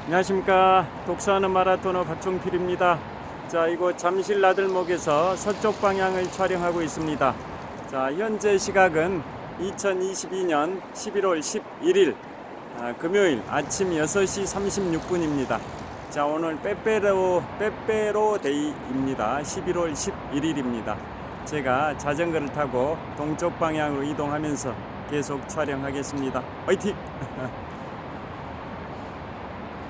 안녕하십니까. 독서하는 마라토너 박종필입니다. 자, 이곳 잠실 나들목에서 서쪽 방향을 촬영하고 있습니다. 자, 현재 시각은 2022년 11월 11일 금요일 아침 6시 36분입니다. 자, 오늘 빼빼로 데이입니다. 11월 11일입니다. 제가 자전거를 타고 동쪽 방향으로 이동하면서 계속 촬영하겠습니다. 화이팅!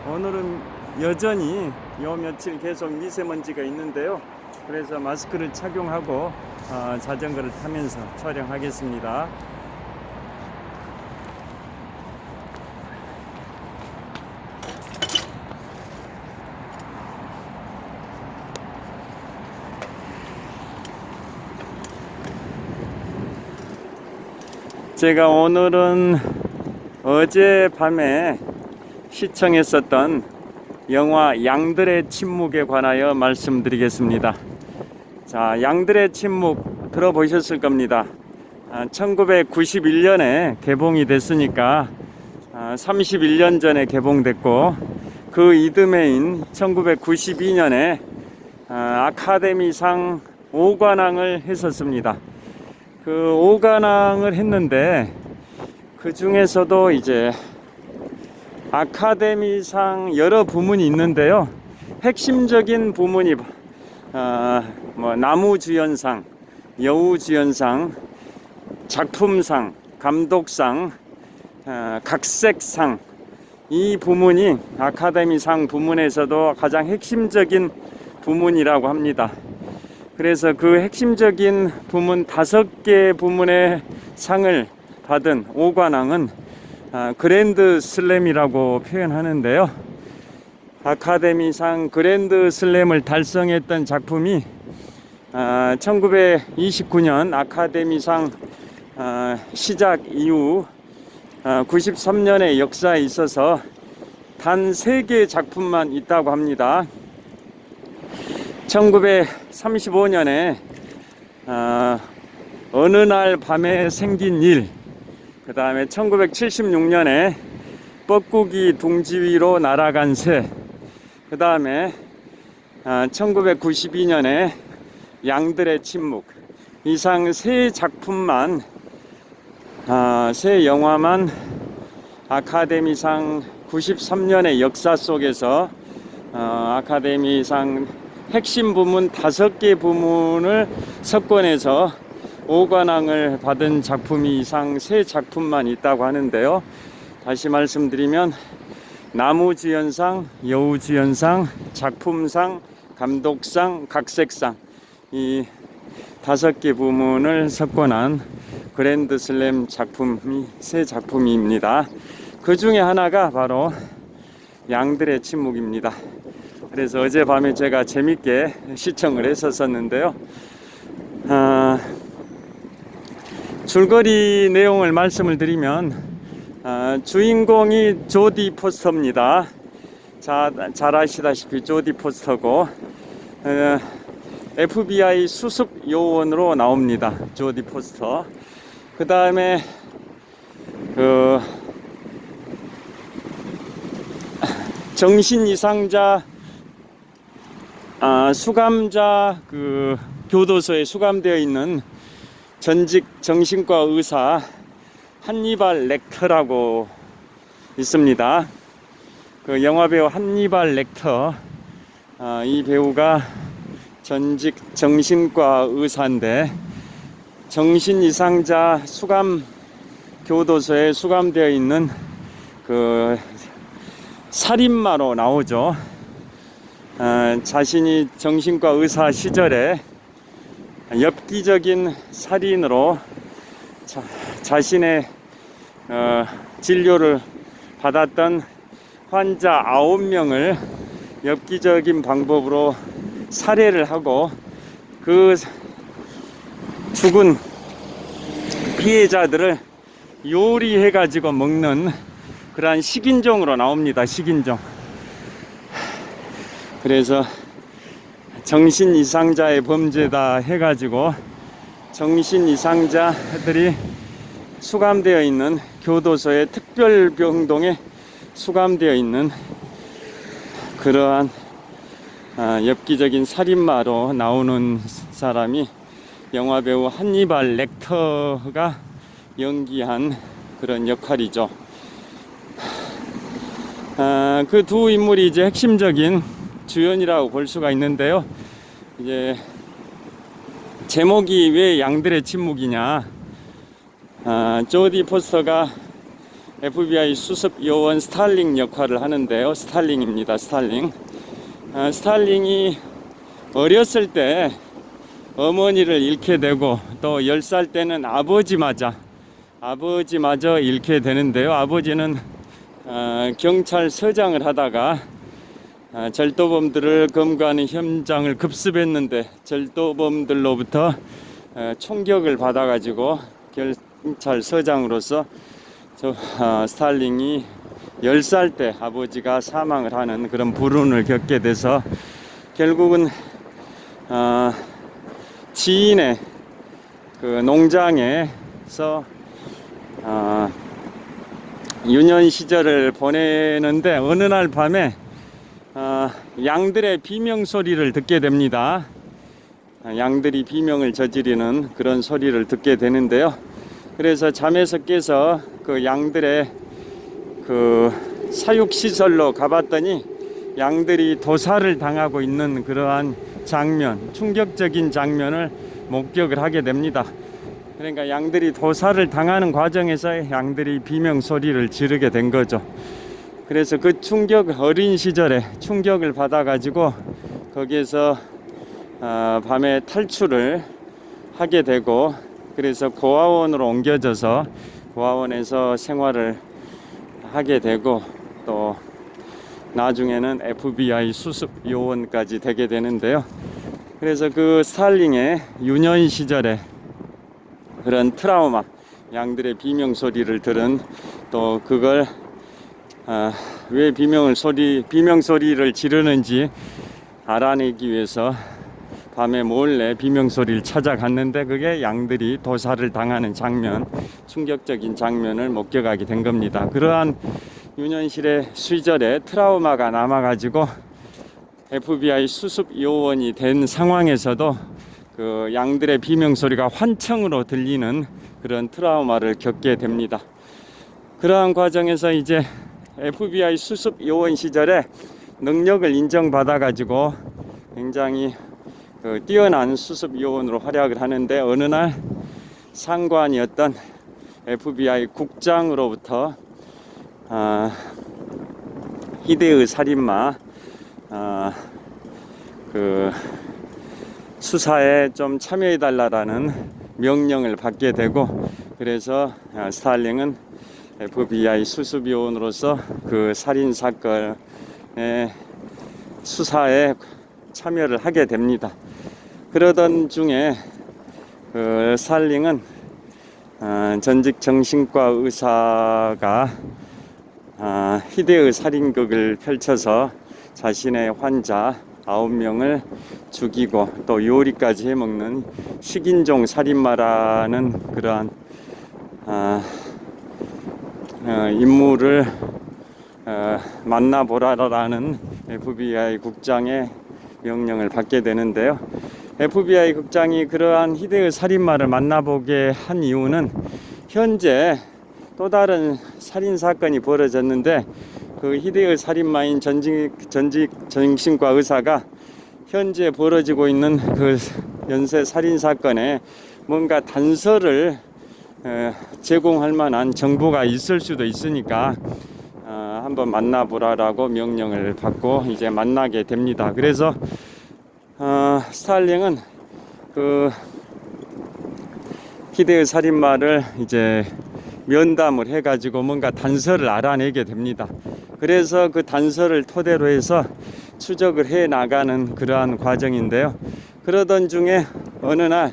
오늘은 여전히 요 며칠 계속 미세먼지가 있는데요. 그래서 마스크를 착용하고 자전거를 타면서 촬영하겠습니다. 제가 오늘은 어젯밤에 시청했었던 영화 양들의 침묵에 관하여 말씀드리겠습니다. 자, 양들의 침묵 들어보셨을 겁니다. 1991년에 개봉이 됐으니까 31년 전에 개봉됐고, 그 이듬해인 1992년에 아카데미상 5관왕을 했었습니다. 그 5관왕을 했는데 그 중에서도 이제 아카데미상 여러 부문이 있는데요. 핵심적인 부문이 나무주연상, 여우주연상, 작품상, 감독상, 각색상, 이 부문이 아카데미상 부문에서도 가장 핵심적인 부문이라고 합니다. 그래서 그 핵심적인 부문 5개 부문의 상을 받은 5관왕은 그랜드 슬램이라고 표현하는데요. 아카데미상 그랜드 슬램을 달성했던 작품이 1929년 아카데미상 시작 이후 93년의 역사에 있어서 단 3개의 작품만 있다고 합니다. 1935년에 어느 날 밤에 생긴 일, 그 다음에 1976년에 뻐꾸기 둥지 위로 날아간 새, 그 다음에 1992년에 양들의 침묵, 이상 3작품만, 세 영화만 아카데미상 93년의 역사 속에서 아카데미상 핵심 부문 5개 부문을 석권해서 5관왕을 받은 작품이 이상 3작품만 있다고 하는데요. 다시 말씀드리면 나무주연상, 여우주연상, 작품상, 감독상, 각색상, 이 5개 부문을 석권한 그랜드슬램 작품이 3작품입니다. 그 중에 하나가 바로 양들의 침묵입니다. 그래서 어젯밤에 제가 재밌게 시청을 했었는데요. 줄거리 내용을 말씀을 드리면 주인공이 조디 포스터입니다. 잘 아시다시피 조디 포스터고 FBI 수습 요원으로 나옵니다. 조디 포스터. 그 다음에 정신 이상자 수감자 교도소에 수감되어 있는 전직 정신과 의사 한니발 렉터라고 있습니다. 그 영화배우 한니발 렉터, 이 배우가 전직 정신과 의사인데 정신 이상자 수감 교도소에 수감되어 있는 그 살인마로 나오죠. 자신이 정신과 의사 시절에 엽기적인 살인으로 자신의 진료를 받았던 환자 9명을 엽기적인 방법으로 살해를 하고 그 죽은 피해자들을 요리해 가지고 먹는 그러한 식인종으로 나옵니다. 식인종. 그래서 정신 이상자의 범죄다 해가지고 정신 이상자들이 수감되어 있는 교도소의 특별병동에 수감되어 있는 그러한 엽기적인 살인마로 나오는 사람이 영화배우 한니발 렉터가 연기한 그런 역할이죠. 그 두 인물이 이제 핵심적인 주연이라고 볼 수가 있는데요. 이제 제목이 왜 양들의 침묵이냐. 조디 포스터가 FBI 수습 요원 스탈링 역할을 하는데요. 스탈링입니다. 스탈링. 스탈링이 어렸을 때 어머니를 잃게 되고 또 10살 때는 아버지마저 잃게 되는데요. 아버지는 경찰서장을 하다가 절도범들을 검거하는 현장을 급습했는데 절도범들로부터 총격을 받아가지고 경찰서장으로서 스탈링이 10살 때 아버지가 사망을 하는 그런 불운을 겪게 돼서 결국은 지인의 그 농장에서 유년 시절을 보내는데 어느 날 밤에 양들의 비명 소리를 듣게 됩니다. 양들이 비명을 저지르는 그런 소리를 듣게 되는데요. 그래서 잠에서 깨서 그 양들의 그 사육시설로 가봤더니 양들이 도살을 당하고 있는 그러한 장면, 충격적인 장면을 목격을 하게 됩니다. 그러니까 양들이 도살을 당하는 과정에서 양들이 비명 소리를 지르게 된 거죠. 그래서 그 어린 시절에 충격을 받아가지고 거기에서 밤에 탈출을 하게 되고, 그래서 고아원으로 옮겨져서 고아원에서 생활을 하게 되고, 또 나중에는 FBI 수습 요원까지 되게 되는데요. 그래서 그 스탈링의 유년 시절에 그런 트라우마, 양들의 비명 소리를 들은, 또 그걸 왜 비명 소리를 지르는지 알아내기 위해서 밤에 몰래 비명 소리를 찾아갔는데 그게 양들이 도살을 당하는 장면, 충격적인 장면을 목격하게 된 겁니다. 그러한 유년실의 시절에 트라우마가 남아가지고 FBI 수습 요원이 된 상황에서도 그 양들의 비명 소리가 환청으로 들리는 그런 트라우마를 겪게 됩니다. 그러한 과정에서 이제 FBI 수습 요원 시절에 능력을 인정받아가지고 굉장히 뛰어난 수습 요원으로 활약을 하는데, 어느 날 상관이었던 FBI 국장으로부터 히데의 살인마 그 수사에 좀 참여해달라는 명령을 받게 되고, 그래서 스탈링은 FBI 수습요원으로서 그 살인사건의 수사에 참여를 하게 됩니다. 그러던 중에 그 스탈링은 전직 정신과 의사가 히데의 살인극을 펼쳐서 자신의 환자 9명을 죽이고 또 요리까지 해먹는 식인종 살인마라는 그러한 인물을 만나보라라는 FBI 국장의 명령을 받게 되는데요. FBI 국장이 그러한 히데의 살인마를 만나보게 한 이유는 현재 또 다른 살인사건이 벌어졌는데, 그 히데의 살인마인 전직 정신과 의사가 현재 벌어지고 있는 그 연쇄 살인사건에 뭔가 단서를 제공할 만한 정보가 있을 수도 있으니까 한번 만나보라라고 명령을 받고 이제 만나게 됩니다. 그래서 스탈링은 그 히데의 살인마를 이제 면담을 해가지고 뭔가 단서를 알아내게 됩니다. 그래서 그 단서를 토대로 해서 추적을 해 나가는 그러한 과정인데요. 그러던 중에 어느 날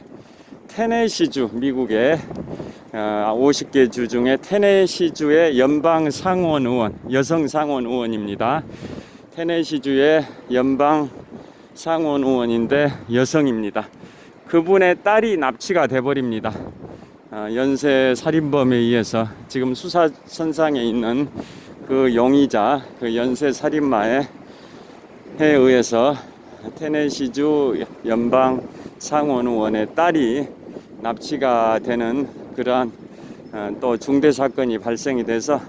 테네시주, 미국의 50개 주 중에 테네시주의 연방 상원 의원, 여성 상원 의원입니다. 테네시주의 연방 상원 의원인데 여성입니다. 그분의 딸이 납치가 돼버립니다. 연쇄 살인범에 의해서 지금 수사선상에 있는 그 용의자, 그 연쇄 살인마의 의해서 테네시주 연방 상원 의원의 딸이 납치가 되는 그러한 또 중대 사건이 발생이 돼서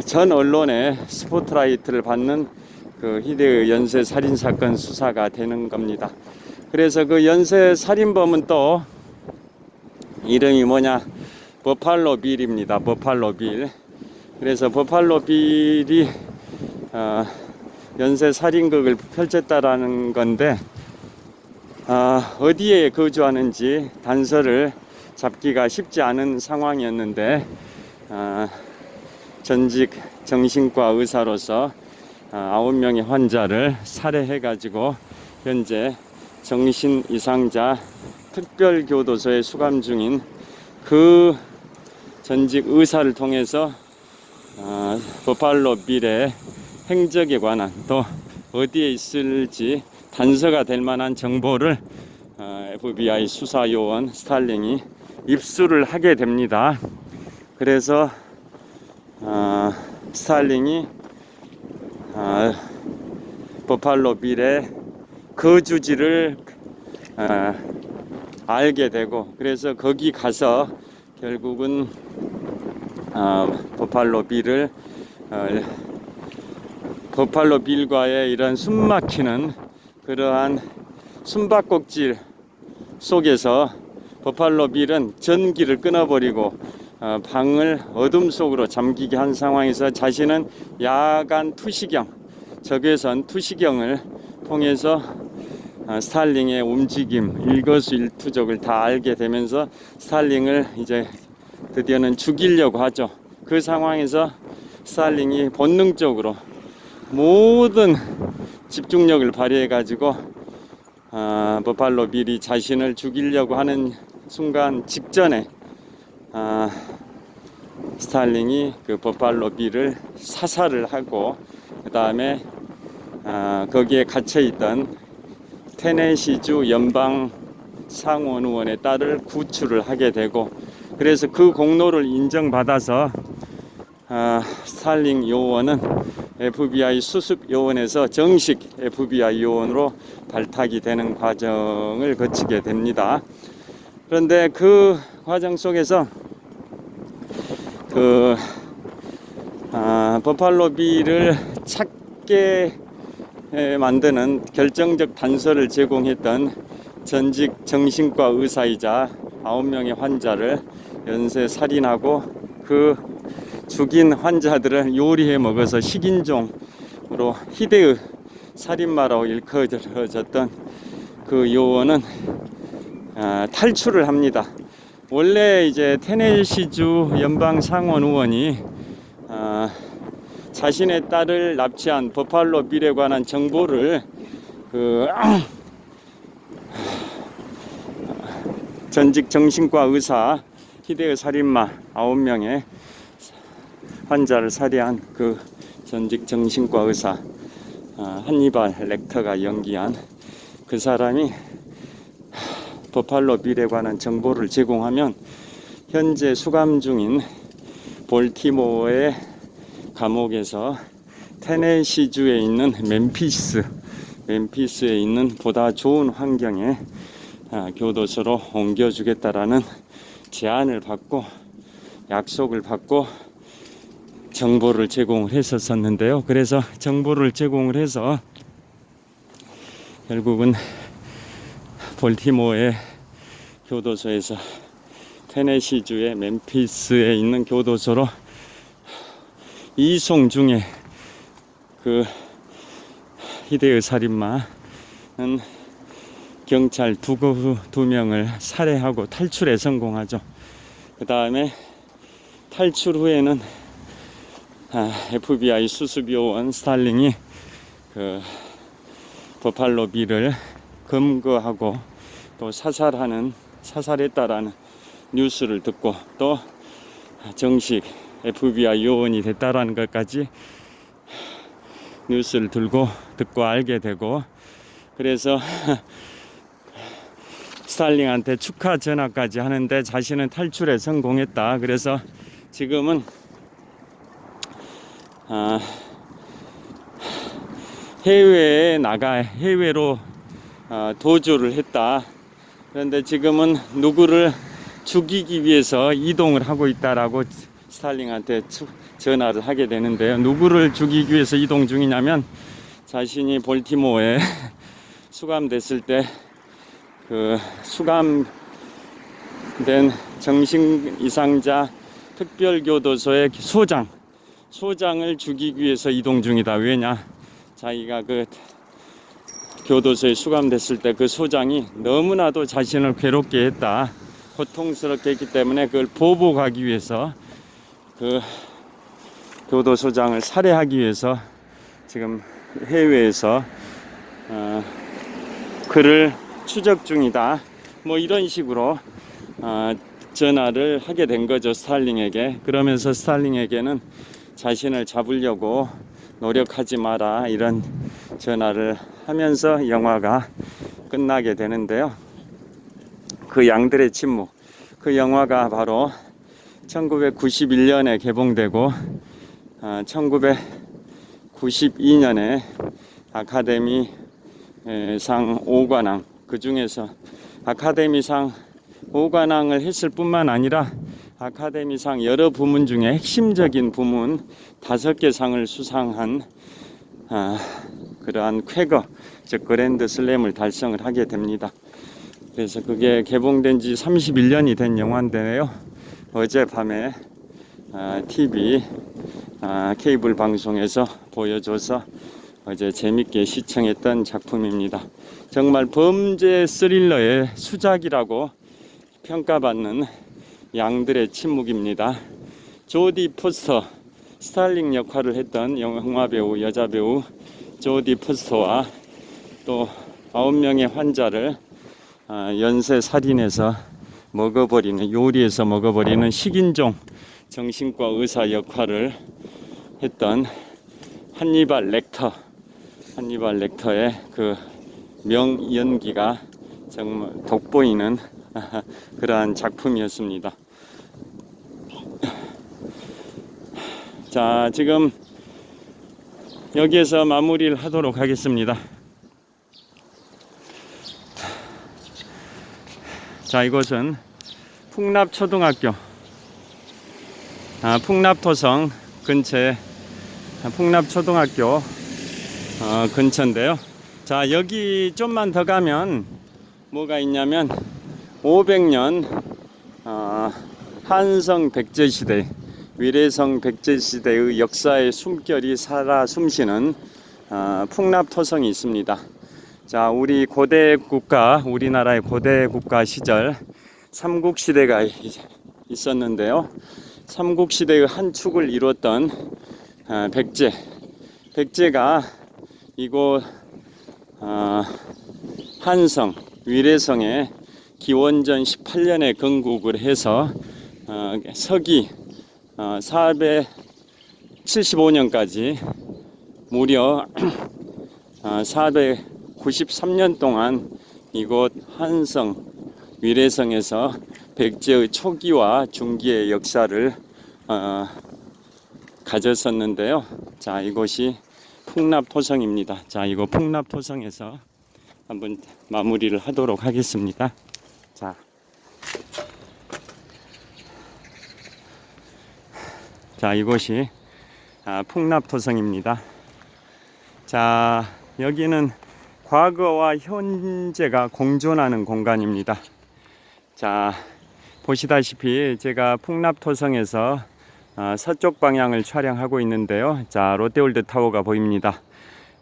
전 언론의 스포트라이트를 받는 그 희대의 연쇄 살인 사건 수사가 되는 겁니다. 그래서 그 연쇄 살인범은 또 이름이 뭐냐, 버팔로 빌입니다. 버팔로 빌. 그래서 버팔로 빌이 연쇄 살인극을 펼쳤다라는 건데, 어디에 거주하는지 단서를 잡기가 쉽지 않은 상황이었는데, 전직 정신과 의사로서 9명의 환자를 살해해가지고 현재 정신 이상자 특별교도소에 수감 중인 그 전직 의사를 통해서 버팔로 빌의 행적에 관한 또 어디에 있을지 단서가 될 만한 정보를 FBI 수사요원 스탈링이 입수를 하게 됩니다. 그래서 스탈링이 버팔로 빌의 거주지를 알게 되고, 그래서 거기 가서 결국은 버팔로 빌과의 이런 숨막히는 그러한 숨바꼭질 속에서 버팔로 빌은 전기를 끊어버리고 방을 어둠 속으로 잠기게 한 상황에서 자신은 야간 투시경, 적외선 투시경을 통해서 스탈링의 움직임, 일거수일투족을 다 알게 되면서 스탈링을 이제 드디어는 죽이려고 하죠. 그 상황에서 스탈링이 본능적으로 모든 집중력을 발휘해 가지고 버팔로 빌이 자신을 죽이려고 하는 순간 직전에 스탈링이 그 버팔로 빌을 사살을 하고, 그 다음에 거기에 갇혀있던 테네시주 연방 상원 의원의 딸을 구출을 하게 되고, 그래서 그 공로를 인정받아서 스탈링 요원은 FBI 수습 요원에서 정식 FBI 요원으로 발탁이 되는 과정을 거치게 됩니다. 그런데 그 과정 속에서 버팔로 빌을 찾게 만드는 결정적 단서를 제공했던 전직 정신과 의사이자 9명의 환자를 연쇄 살인하고 그 죽인 환자들을 요리해 먹어서 식인종으로 희대의 살인마라고 일컬어졌던 그 요원은 탈출을 합니다. 원래 이제 테네시주 연방 상원 의원이 자신의 딸을 납치한 버팔로 빌에 관한 정보를 전직 정신과 의사 희대의 살인마 9명의 환자를 살해한 그 전직 정신과 의사 한니발 렉터가 연기한 그 사람이 버팔로 빌에 관한 정보를 제공하면 현재 수감 중인 볼티모어의 감옥에서 테네시주에 있는 멤피스에 있는 보다 좋은 환경의 교도소로 옮겨주겠다라는 제안을 받고 약속을 받고 정보를 제공을 했었는데요. 그래서 정보를 제공을 해서 결국은 볼티모어의 교도소에서 테네시주의 멤피스에 있는 교도소로 이송 중에 그 희대의 살인마는 경찰 두 명을 살해하고 탈출에 성공하죠. 그 다음에 탈출 후에는 FBI 수습요원 스탈링이 그 버팔로 빌을 검거하고 또 사살했다라는 뉴스를 듣고 또 정식 FBI 요원이 됐다라는 것까지 뉴스를 듣고 알게 되고, 그래서 스탈링한테 축하 전화까지 하는데 자신은 탈출에 성공했다. 그래서 지금은 해외로 도주를 했다. 그런데 지금은 누구를 죽이기 위해서 이동을 하고 있다라고 스탈린한테 전화를 하게 되는데요. 누구를 죽이기 위해서 이동 중이냐면 자신이 볼티모어에 수감됐을 때 그 수감된 정신 이상자 특별교도소의 소장을 죽이기 위해서 이동 중이다. 왜냐? 자기가 그 교도소에 수감됐을 때 그 소장이 너무나도 자신을 괴롭게 했다, 고통스럽게 했기 때문에 그걸 보복하기 위해서 그 교도소장을 살해하기 위해서 지금 해외에서 그를 추적 중이다. 뭐 이런 식으로 전화를 하게 된 거죠, 스탈린에게. 그러면서 스탈린에게는 자신을 잡으려고 노력하지 마라, 이런 전화를 하면서 영화가 끝나게 되는데요. 그 양들의 침묵, 그 영화가 바로 1991년에 개봉되고 1992년에 아카데미 상 5관왕, 그 중에서 아카데미상 5관왕을 했을 뿐만 아니라 아카데미상 여러 부문 중에 핵심적인 부문 5개 상을 수상한 그러한 쾌거, 즉 그랜드 슬램을 달성을 하게 됩니다. 그래서 그게 개봉된 지 31년이 된 영화인데요. 어젯밤에 TV 케이블 방송에서 보여줘서 어제 재밌게 시청했던 작품입니다. 정말 범죄 스릴러의 수작이라고 평가받는 양들의 침묵입니다. 조디 포스터, 스탈린 역할을 했던 영화배우, 여자배우 조디 포스터와 또 9명의 환자를 연쇄살인해서 요리해서 먹어버리는 식인종 정신과 의사 역할을 했던 한니발 렉터의 그 명연기가 정말 돋보이는 그러한 작품이었습니다. 자, 지금 여기에서 마무리를 하도록 하겠습니다. 자, 이곳은 풍납초등학교, 풍납토성 근처에 풍납초등학교 근처인데요. 자, 여기 좀만 더 가면 뭐가 있냐면 500년 한성 백제시대, 위례성 백제시대의 역사의 숨결이 살아 숨쉬는 풍납토성이 있습니다. 자, 우리나라의 고대 국가 시절 삼국시대가 있었는데요. 삼국시대의 한 축을 이뤘던 백제가 이곳 한성, 위례성에 기원전 18년에 건국을 해서 서기 475년까지 무려 493년 동안 이곳 한성, 위례성에서 백제의 초기와 중기의 역사를 가졌었는데요. 자, 이곳이 풍납토성입니다. 자, 이거 풍납토성에서 한번 마무리를 하도록 하겠습니다. 자, 이곳이 풍납토성입니다. 자, 여기는 과거와 현재가 공존하는 공간입니다. 자, 보시다시피 제가 풍납토성에서 서쪽 방향을 촬영하고 있는데요. 자, 롯데월드 타워가 보입니다.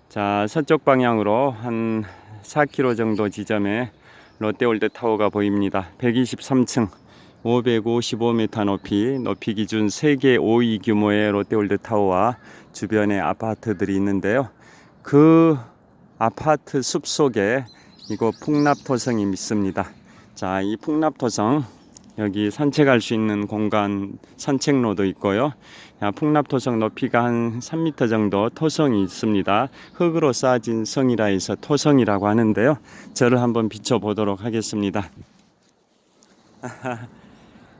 자, 서쪽 방향으로 한 4km 정도 지점에 롯데월드 타워가 보입니다. 123층, 555m 높이 기준 세계 5위 규모의 롯데월드 타워와 주변에 아파트들이 있는데요. 그 아파트 숲속에 이곳 풍납토성이 있습니다. 자, 이 풍납토성, 여기 산책할 수 있는 공간, 산책로도 있고요. 풍납토성 높이가 한 3m 정도 토성이 있습니다. 흙으로 쌓아진 성이라 해서 토성이라고 하는데요. 저를 한번 비춰보도록 하겠습니다.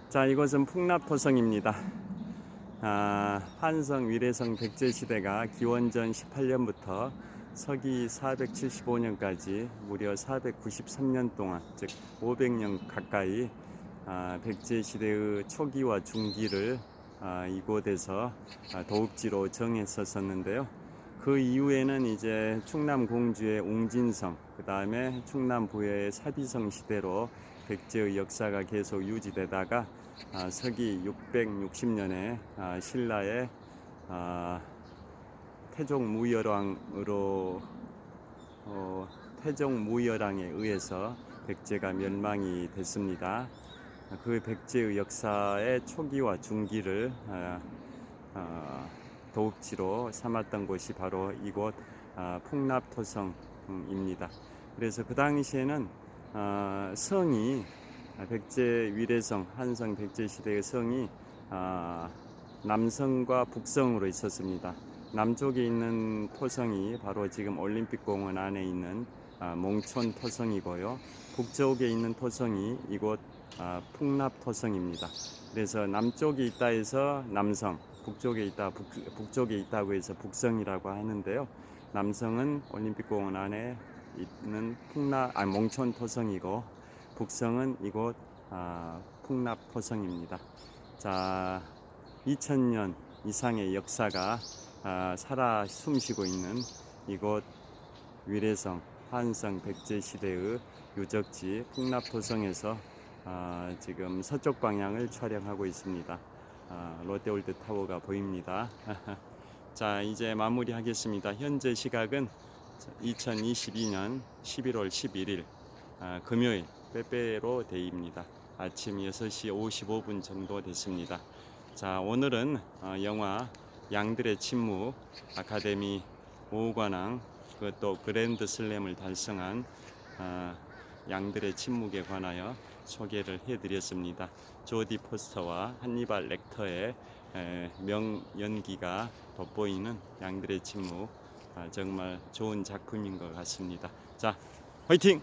자, 이곳은 풍납토성입니다. 한성, 위례성 백제시대가 기원전 18년부터 서기 475년까지 무려 493년 동안, 즉 500년 가까이 백제 시대의 초기와 중기를 이곳에서 도읍지로 정했었는데요. 그 이후에는 이제 충남 공주의 웅진성, 그 다음에 충남 부여의 사비성 시대로 백제의 역사가 계속 유지되다가 서기 660년에 신라의 태종무열왕에 의해서 백제가 멸망이 됐습니다. 그 백제의 역사의 초기와 중기를 도읍지로 삼았던 곳이 바로 이곳 풍납토성입니다. 그래서 그 당시에는 성이 백제 위례성, 한성 백제 시대의 성이 남성과 북성으로 있었습니다. 남쪽에 있는 토성이 바로 지금 올림픽공원 안에 있는 몽촌 토성이고요. 북쪽에 있는 토성이 이곳 풍납토성입니다. 그래서 남쪽에 있다 해서 남성, 북쪽에 있다고 해서 북성이라고 하는데요. 남성은 올림픽공원 안에 있는 몽촌 토성이고, 북성은 이곳 풍납토성입니다. 자, 2000년 이상의 역사가 살아 숨쉬고 있는 이곳 위례성, 한성 백제 시대의 유적지 풍납토성에서 지금 서쪽 방향을 촬영하고 있습니다. 롯데월드 타워가 보입니다. 자, 이제 마무리하겠습니다. 현재 시각은 2022년 11월 11일 금요일 빼빼로 데이입니다. 아침 6시 55분 정도 됐습니다. 자, 오늘은 영화 양들의 침묵, 아카데미 5관왕, 그것도 그랜드 슬램을 달성한 양들의 침묵에 관하여 소개를 해드렸습니다. 조디 포스터와 한니발 렉터의 명연기가 돋보이는 양들의 침묵, 정말 좋은 작품인 것 같습니다. 자, 화이팅!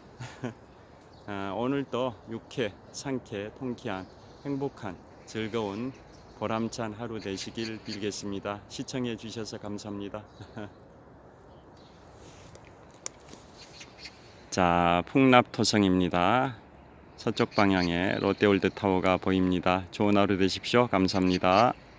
오늘도 유쾌, 상쾌, 통쾌한, 행복한, 즐거운, 보람찬 하루 되시길 빌겠습니다. 시청해 주셔서 감사합니다. 자, 풍납토성입니다. 서쪽 방향에 롯데월드 타워가 보입니다. 좋은 하루 되십시오. 감사합니다.